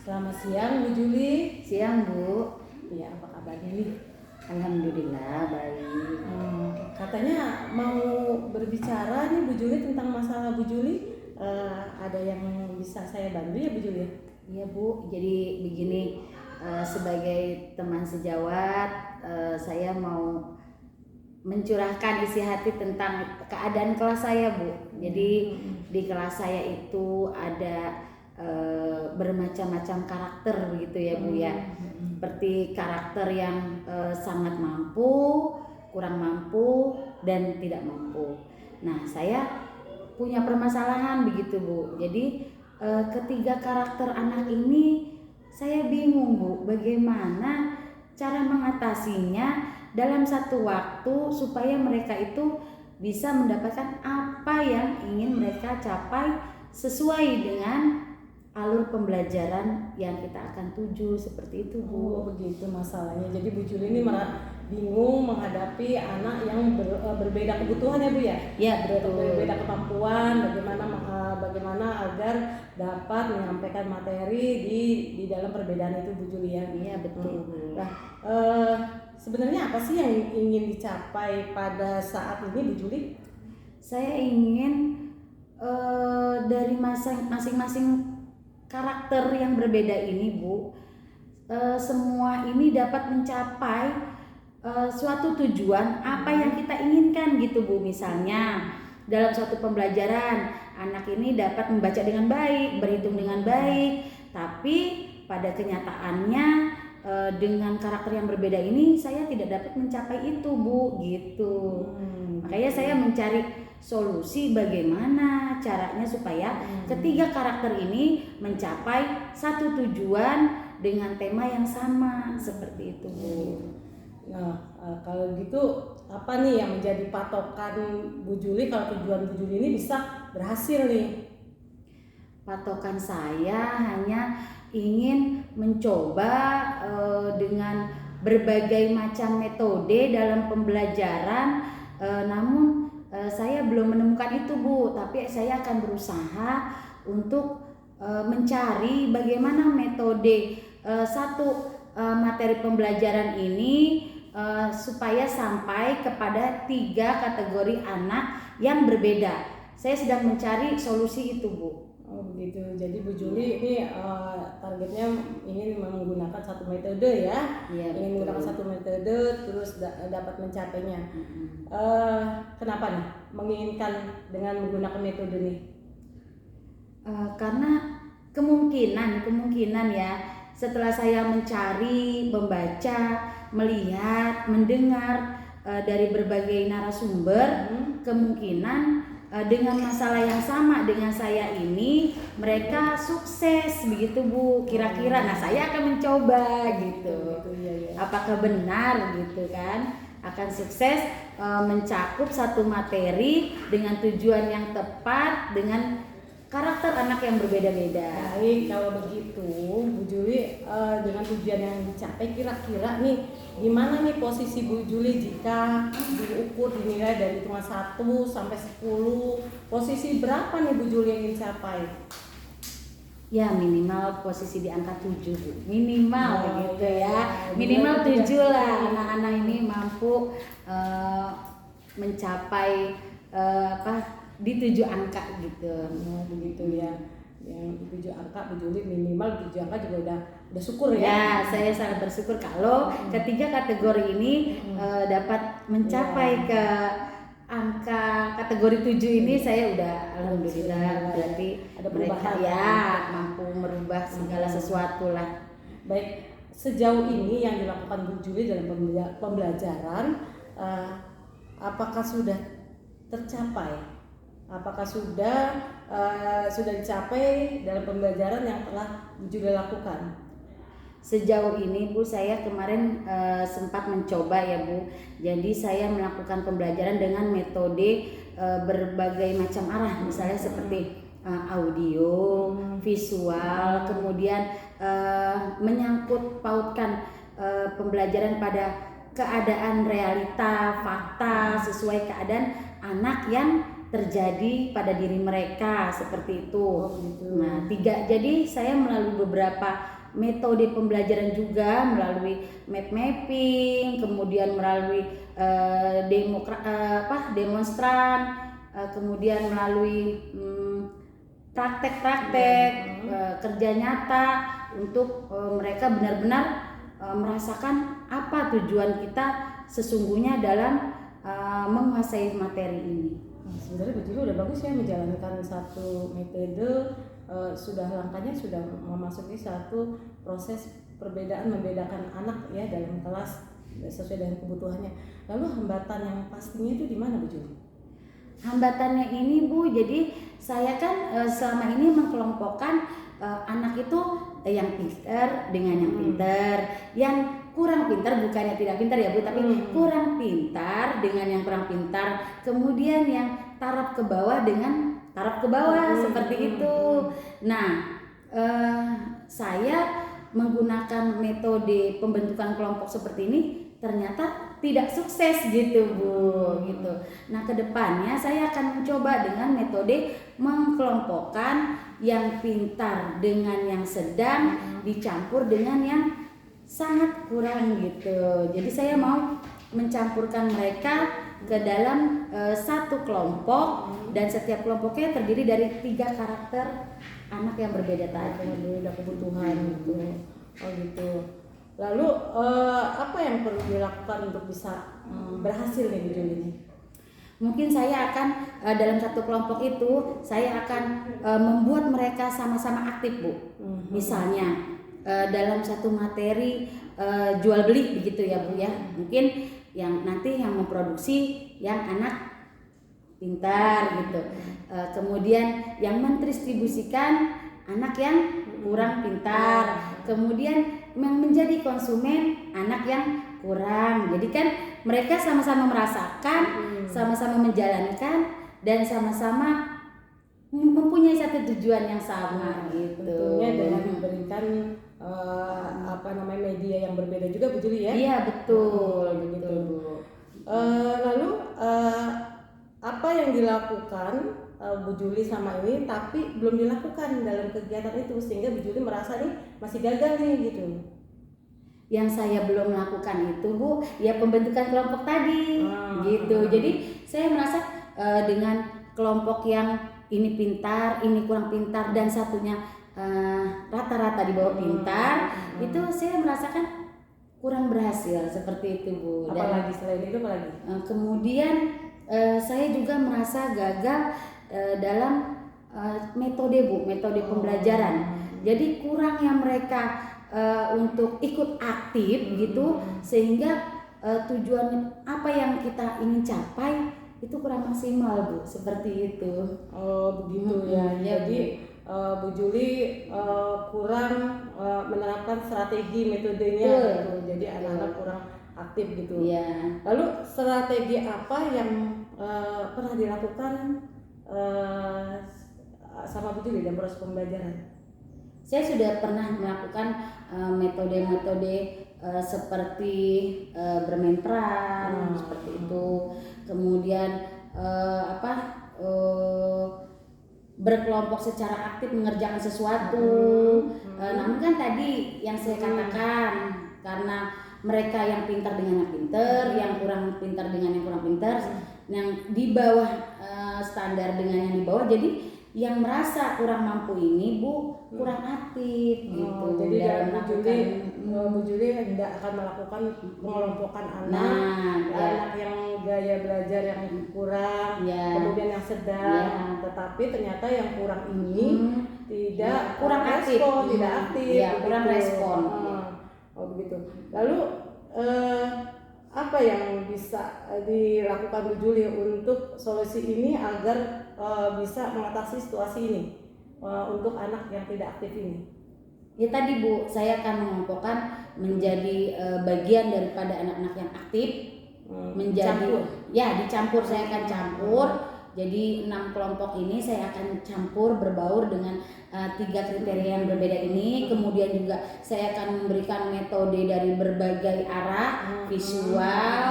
Selamat siang Bu Juli. Siang Bu. Ya, apa kabarnya nih? Alhamdulillah baik. Katanya mau berbicara nih Bu Juli tentang masalah Bu Juli. Ada yang bisa saya bantu ya Bu Juli? Iya Bu, jadi begini, sebagai teman sejawat, saya mau mencurahkan isi hati tentang keadaan kelas saya Bu. Jadi di kelas saya itu ada bermacam-macam karakter begitu ya Bu ya. Seperti karakter yang sangat mampu, kurang mampu, dan tidak mampu. Nah, saya punya permasalahan begitu Bu. Jadi ketiga karakter anak ini saya bingung Bu, bagaimana cara mengatasinya dalam satu waktu supaya mereka itu bisa mendapatkan apa yang ingin mereka capai sesuai dengan alur pembelajaran yang kita akan tuju, seperti itu Bu. Oh begitu masalahnya. Jadi Bu Juli ini bingung menghadapi anak yang berbeda kebutuhan ya Bu ya? Ya betul. Berbeda kemampuan, bagaimana agar dapat menyampaikan materi di dalam perbedaan itu Bu Juli ya? Iya betul. Nah, sebenarnya apa sih yang ingin dicapai pada saat ini Bu Juli? Saya ingin dari masing-masing karakter yang berbeda ini Bu, semua ini dapat mencapai suatu tujuan apa yang kita inginkan gitu Bu. Misalnya dalam suatu pembelajaran anak ini dapat membaca dengan baik, berhitung dengan baik, tapi pada kenyataannya dengan karakter yang berbeda ini saya tidak dapat mencapai itu Bu gitu. Makanya saya mencari solusi bagaimana caranya supaya ketiga karakter ini mencapai satu tujuan dengan tema yang sama, seperti itu Bu. Nah, kalau gitu apa nih yang menjadi patokan Bu Juli kalau tujuan Bu Juli ini bisa berhasil nih? Patokan saya hanya ingin mencoba dengan berbagai macam metode dalam pembelajaran, namun saya belum menemukan itu Bu, tapi saya akan berusaha untuk mencari bagaimana metode satu materi pembelajaran ini supaya sampai kepada 3 kategori anak yang berbeda. Saya sedang mencari solusi itu Bu. Oh begitu. Jadi Bu Juli ini targetnya ingin menggunakan satu metode ya? Iya, ingin menggunakan satu metode terus dapat mencapainya. Kenapa nih menginginkan dengan menggunakan metode ini? Karena kemungkinan ya, setelah saya mencari, membaca, melihat, mendengar dari berbagai narasumber, kemungkinan dengan masalah yang sama dengan saya ini mereka sukses begitu Bu, kira-kira. Nah, saya akan mencoba gitu. Apakah benar gitu kan akan sukses mencakup satu materi dengan tujuan yang tepat dengan karakter anak yang berbeda-beda. Baik, kalau begitu Bu Juli dengan tujuan yang dicapai kira-kira nih gimana nih posisi Bu Juli jika diukur dinilai dari hitungan 1 sampai 10, posisi berapa nih Bu Juli yang dicapai? Ya minimal posisi di angka 7 Bu. Minimal gitu ya. Minimal 7 lah anak-anak ini mampu mencapai di 7 angka gitu. Begitu ya. Yang 7 angka Bu Juli minimal 7 angka juga udah syukur ya. Ya, saya sangat bersyukur kalau ketiga kategori ini dapat mencapai ke angka kategori 7 ini. Saya udah alhamdulillah berarti ada mereka perubahan ya mampu merubah segala sesuatu lah. Baik, sejauh ini yang dilakukan Bu Juli dalam pembelajaran apakah sudah tercapai? Apakah sudah dicapai dalam pembelajaran yang telah Bu Juli lakukan? Sejauh ini Bu, saya kemarin sempat mencoba ya Bu. Jadi saya melakukan pembelajaran dengan metode berbagai macam arah, misalnya seperti audio, visual, kemudian menyangkut pautkan pembelajaran pada keadaan realita, fakta sesuai keadaan anak yang terjadi pada diri mereka, seperti itu. Nah, jadi saya melalui beberapa metode pembelajaran juga melalui map mapping, kemudian melalui demonstran, kemudian melalui praktek-praktek kerja nyata untuk mereka benar-benar merasakan apa tujuan kita sesungguhnya dalam menguasai materi ini. Sebenarnya Bu Juli udah bagus ya menjalankan satu metode, sudah langkahnya sudah memasuki satu proses membedakan anak ya dalam kelas sesuai dengan kebutuhannya. Lalu hambatan yang pastinya itu di mana Bu Juli? Hambatannya ini Bu, jadi saya kan selama ini mengkelompokkan anak itu yang pintar dengan yang pintar, yang kurang pintar, bukannya tidak pintar ya Bu, tapi kurang pintar dengan yang kurang pintar, kemudian yang taraf ke bawah dengan taraf ke bawah seperti itu. Nah, saya menggunakan metode pembentukan kelompok seperti ini ternyata tidak sukses gitu Bu, gitu. Nah, kedepannya saya akan mencoba dengan metode mengkelompokkan yang pintar dengan yang sedang dicampur dengan yang sangat kurang gitu. Jadi saya mau mencampurkan mereka ke dalam satu kelompok dan setiap kelompoknya terdiri dari 3 karakter anak yang berbeda tadi. Berbeda kebutuhan gitu. Oh gitu. Lalu apa yang perlu dilakukan untuk bisa berhasil nih Bu Juli ini? Mungkin saya akan dalam satu kelompok itu saya akan membuat mereka sama-sama aktif Bu. Misalnya dalam satu materi jual beli begitu ya Bu ya. Mungkin yang nanti yang memproduksi yang anak pintar gitu. Kemudian yang mendistribusikan anak yang kurang pintar. Kemudian yang menjadi konsumen anak yang kurang. Jadi kan mereka sama-sama merasakan, sama-sama menjalankan dan sama-sama mempunyai satu tujuan yang sama gitu. Tentunya dengan memberikan media yang berbeda juga Bu Juli ya? Iya betul, begitu Bu. Lalu apa yang dilakukan Bu Juli sama ini tapi belum dilakukan dalam kegiatan itu sehingga Bu Juli merasa nih masih gagal nih gitu? Yang saya belum lakukan itu Bu, ya pembentukan kelompok tadi gitu. Jadi saya merasa dengan kelompok yang ini pintar, ini kurang pintar dan satunya rata-rata di bawah pintar, itu saya merasakan kurang berhasil seperti itu Bu. Dan apalagi selain itu apalagi? Kemudian saya juga merasa gagal dalam metode Bu, metode pembelajaran. Jadi kurang yang mereka untuk ikut aktif gitu, sehingga tujuan apa yang kita ingin capai itu kurang maksimal Bu, seperti itu. Oh begitu ya. Jadi Bu Juli kurang menerapkan strategi metodenya gitu. Jadi anak-anak kurang aktif gitu. Iya. Lalu strategi apa yang pernah dilakukan sama Bu Juli dalam proses pembelajaran? Saya sudah pernah melakukan metode-metode seperti bermain peran seperti itu. Kemudian berkelompok secara aktif mengerjakan sesuatu. Namun kan tadi yang saya katakan, karena mereka yang pintar dengan yang pintar, yang kurang pintar dengan yang kurang pintar, yang di bawah standar dengan yang di bawah, jadi yang merasa kurang mampu ini Bu kurang aktif gitu. Jadi dalam Bu Juli tidak akan melakukan pengelompokan anak yang gaya belajar yang kurang, kemudian yang sedang, tetapi ternyata yang kurang ini tidak kurang aktif, tidak aktif, kurang respon. Oh begitu. Lalu apa yang bisa dilakukan Bu Juli untuk solusi ini agar bisa mengatasi situasi ini untuk anak yang tidak aktif ini? Ya tadi Bu, saya akan mengelompokkan menjadi bagian daripada anak-anak yang aktif, menjadi dicampur, saya akan campur. Jadi 6 kelompok ini saya akan campur berbaur dengan 3 kriteria yang berbeda ini. Kemudian juga saya akan memberikan metode dari berbagai arah, visual,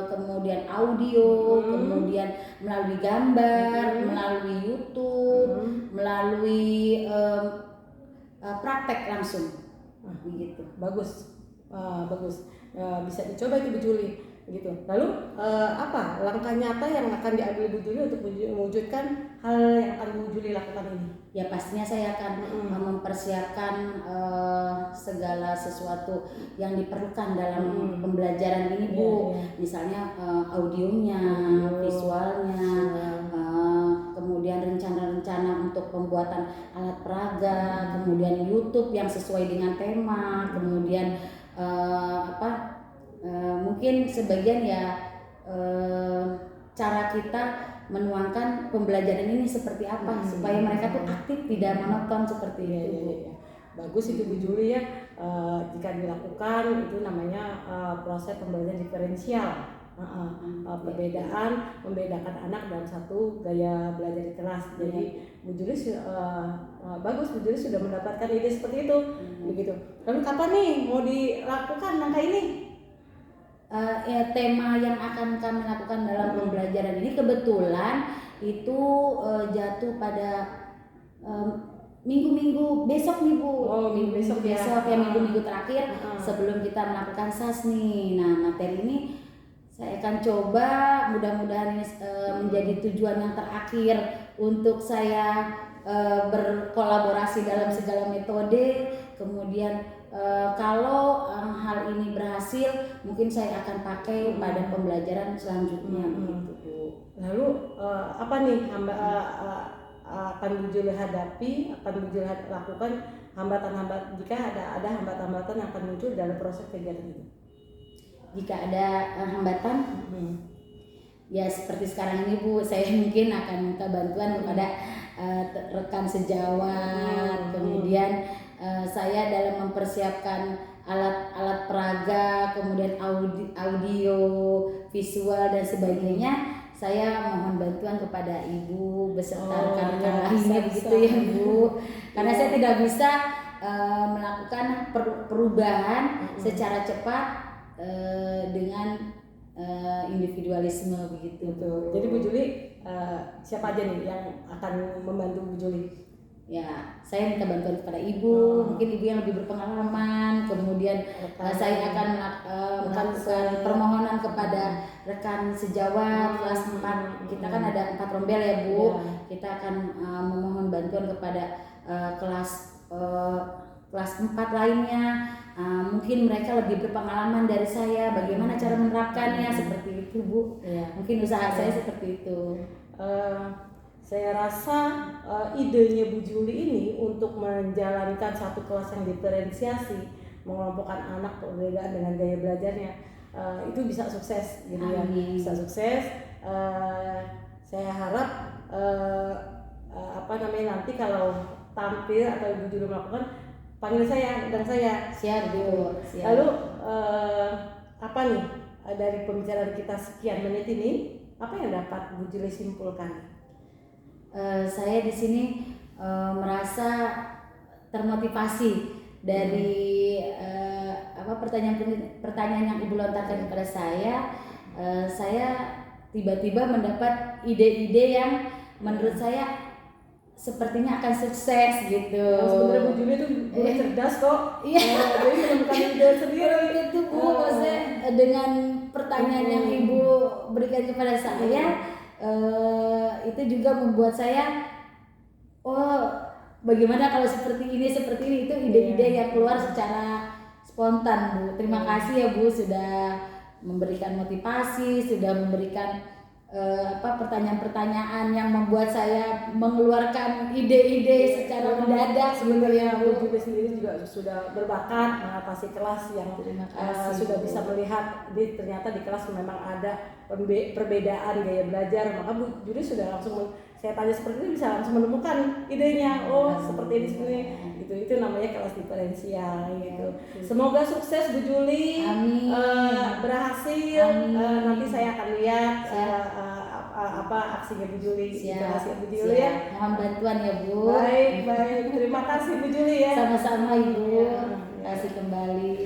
kemudian audio, kemudian melalui gambar, melalui YouTube, melalui praktek langsung. begitu. Bagus. Bagus. Bisa dicoba itu Bu Juli gitu. Lalu apa langkah nyata yang akan diambil Bu Juli untuk mewujudkan hal yang akan Bu Juli lakukan ini? Ya pastinya saya akan mempersiapkan segala sesuatu yang diperlukan dalam pembelajaran ini Bu. Misalnya audionya, visualnya, kemudian rencana-rencana untuk pembuatan alat peraga, kemudian YouTube yang sesuai dengan tema, kemudian mungkin sebagian ya cara kita menuangkan pembelajaran ini seperti apa supaya mereka tuh aktif, tidak monoton seperti itu. Ya. Bagus itu Bu Juli ya. Jika dilakukan itu namanya proses pembelajaran diferensial. Membedakan anak dalam satu gaya belajar di kelas. Jadi Bu Juli bagus, Bu Juli sudah mendapatkan ide seperti itu. Begitu. Lalu kapan nih mau dilakukan langkah ini? Tema yang akan kami lakukan dalam pembelajaran ini kebetulan itu jatuh pada minggu-minggu besok nih Bu. Minggu besok ya minggu-minggu terakhir sebelum kita melakukan SAS nih. Nah, materi ini saya akan coba, mudah-mudahan ini menjadi tujuan yang terakhir untuk saya berkolaborasi dalam segala metode. Kemudian kalau hal ini berhasil, mungkin saya akan pakai pada pembelajaran selanjutnya gitu Bu. Lalu apa nih akan Bu Juli hadapi, akan Bu Juli lakukan hambatan-hambatan jika ada hambatan-hambatan yang akan muncul dalam proses kegiatan itu? Jika ada hambatan, ya seperti sekarang ini Bu, saya mungkin akan minta bantuan kepada rekan sejawat, kemudian saya dalam mempersiapkan alat peraga, kemudian audio, visual dan sebagainya, saya mohon bantuan kepada Ibu beserta rekan-rekan lainnya begitu ya Bu, karena saya tidak bisa melakukan perubahan secara cepat dengan individualisme begitu. Jadi Bu Juli siapa aja nih yang akan membantu Bu Juli? Ya, saya minta bantuan kepada Ibu, mungkin Ibu yang lebih berpengalaman. Kemudian saya akan melakukan permohonan kepada rekan sejawat kelas 4. Kita kan ada 4 rombel ya Bu. Kita akan memohon bantuan kepada kelas 4 lainnya. Mungkin mereka lebih berpengalaman dari saya, bagaimana cara menerapkannya seperti itu Bu. Mungkin usaha saya seperti itu. Saya rasa idenya Bu Juli ini untuk menjalankan satu kelas yang diferensiasi, mengelompokkan anak perbedaan dengan gaya belajarnya, itu bisa sukses gitu ya. Bisa sukses. Saya harap nanti kalau tampil atau Bu Juli melakukan, panggil saya, undang saya. Siap Bu. Lalu apa nih dari pembicaraan kita sekian menit ini, apa yang dapat Bu Juli simpulkan? Saya di sini merasa termotivasi dari pertanyaan yang Ibu lontarkan kepada saya. Saya tiba-tiba mendapat ide-ide yang menurut saya sepertinya akan sukses gitu. Sebenarnya Bu Juli itu cerdas kok. Jadi menemukan ide sendiri. Itu Bu, maksudnya dengan pertanyaan yang Ibu berikan kepada saya, itu juga membuat saya, bagaimana kalau seperti ini itu ide-ide yang keluar secara spontan Bu. Terima kasih ya Bu sudah memberikan motivasi, sudah memberikan pertanyaan-pertanyaan yang membuat saya mengeluarkan ide-ide secara mendadak. Sebenarnya Bu Juli sendiri juga sudah berbakat mengatasi kelas yang sudah bisa melihat ternyata di kelas memang ada perbedaan gaya belajar, maka Bu Juli sudah langsung saya tanya seperti itu bisa langsung menemukan idenya. Seperti ini sebenarnya itu namanya kelas diferensial gitu. Semoga sukses Bu Juli. Berhasil. Nanti saya akan lihat aksinya Bu Juli. Siap. Bu Juli ya. Mohon bantuan ya Bu. Baik. Terima kasih Bu Juli ya. Sama-sama Ibu. Kasih kembali.